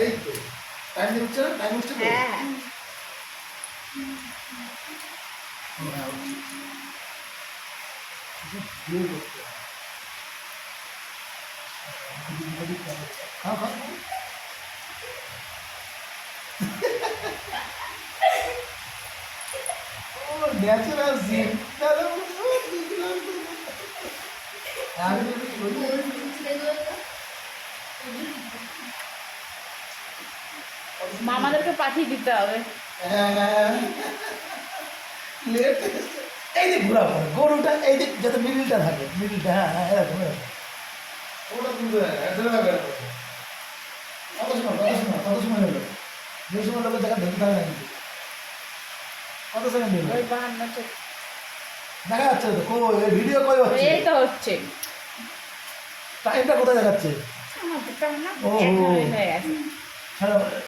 এই তো টাইম হচ্ছে না, টাইম হচ্ছে তো। হ্যাঁ খাও খাও ন্যাচারাল সিন মামাদেরকে পাঠিয়ে দিতে হবে। এই দিক ঘোরা পড়ে গরুটা এই দিক যাতে মিডিলটা থাকে, মিডিলটা হ্যাঁ হ্যাঁ এরকম এরকম ওটা তুলতে কত সময় হলো যে সময় লোকের দেখা দেখতে হবে না কিন্তু কত সেকেন্ড হলো ওই 52 দেখা যাচ্ছে তো কো ভিডিও কই হচ্ছে এই তো হচ্ছে টাইমটা কোথায় দেখাচ্ছে আমার তো না ও এক হয়ে গেছে। ছাড়ো